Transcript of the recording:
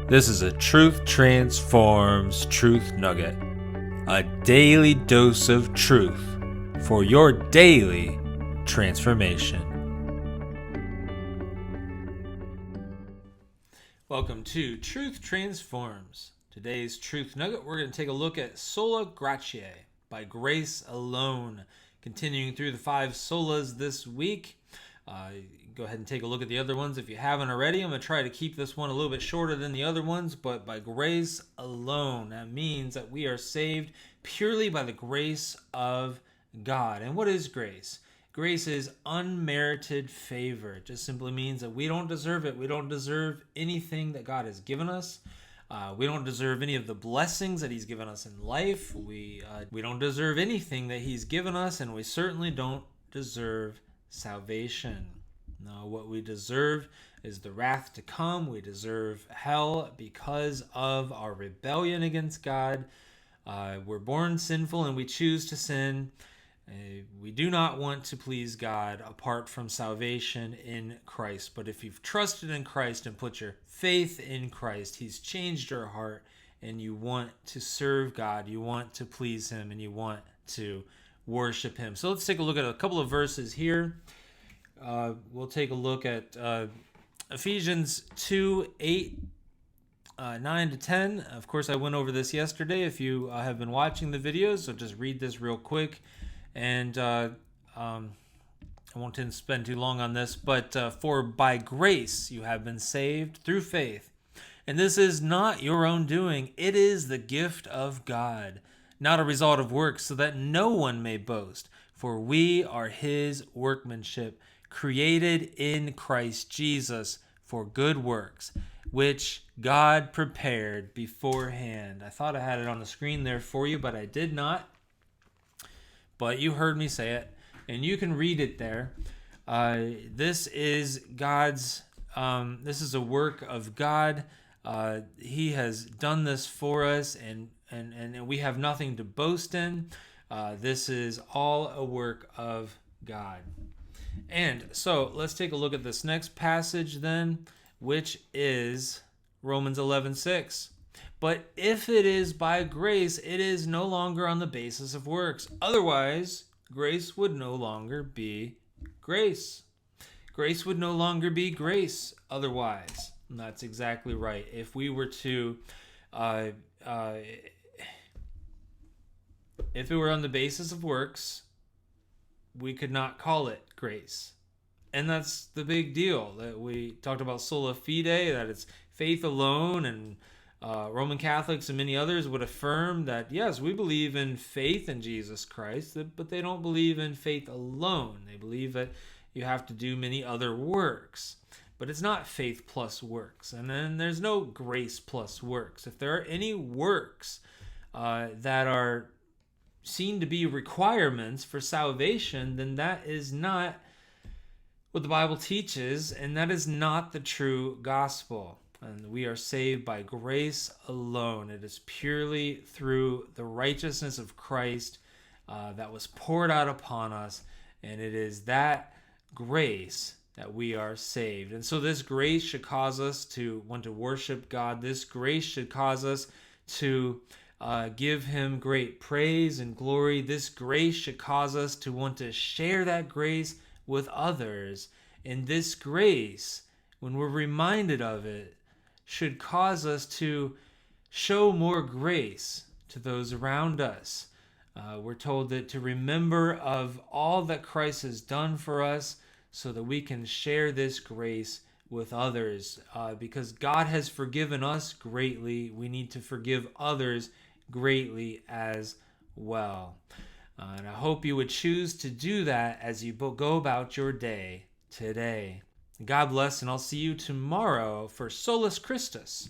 This is a Truth Transforms Truth Nugget, a daily dose of truth for your daily transformation. Welcome to Truth Transforms. Today's Truth Nugget, we're going to take a look at Sola Gratia, by grace alone. Continuing through the 5 solas this week. Go ahead and take a look at the other ones if you haven't already. I'm going to try to keep this one a little bit shorter than the other ones, but by grace alone. That means that we are saved purely by the grace of God. And what is grace? Grace is unmerited favor. It just simply means that we don't deserve it. We don't deserve anything that God has given us. We don't deserve any of the blessings that He's given us in life. We don't deserve anything that He's given us, and we certainly don't deserve salvation. No, what we deserve is the wrath to come. We deserve hell because of our rebellion against God. We're born sinful and we choose to sin. We do not want to please God apart from salvation in Christ. But if you've trusted in Christ and put your faith in Christ, He's changed your heart, and you want to serve God, you want to please Him, and you want to worship Him. So let's take a look at a couple of verses here. We'll take a look at Ephesians 2:8, 9 to 10. Of course, I went over this yesterday. If you have been watching the videos, so just read this real quick. And I won't spend too long on this, but for by grace you have been saved through faith. And this is not your own doing. It is the gift of God, not a result of works, so that no one may boast. For we are His workmanship, created in Christ Jesus for good works, which God prepared beforehand. I thought I had it on the screen there for you, but I did not. But you heard me say it, and you can read it there. This is God's. This is a work of God. He has done this for us, and we have nothing to boast in. This is all a work of God. And so let's take a look at this next passage then, which is Romans 11:6. But if it is by grace, it is no longer on the basis of works. Otherwise, grace would no longer be grace. Grace would no longer be grace otherwise. And that's exactly right. If we were to, if it were on the basis of works, we could not call it grace. And that's the big deal. That we talked about sola fide, that it's faith alone, and Roman Catholics and many others would affirm that, yes, we believe in faith in Jesus Christ, but they don't believe in faith alone. They believe that you have to do many other works. But it's not faith plus works. And then there's no grace plus works. If there are any works that are seen to be requirements for salvation, then that is not what the Bible teaches, and that is not the true gospel. And we are saved by grace alone. It is purely through the righteousness of Christ that was poured out upon us, and it is that grace that we are saved. And so this grace should cause us to want to worship God. This grace should cause us to give Him great praise and glory. This grace should cause us to want to share that grace with others. And this grace, when we're reminded of it, should cause us to show more grace to those around us. We're told that to remember of all that Christ has done for us so that we can share this grace with others. Because God has forgiven us greatly, we need to forgive others greatly as well. And I hope you would choose to do that as you go about your day today. God bless, and I'll see you tomorrow for Solus Christus.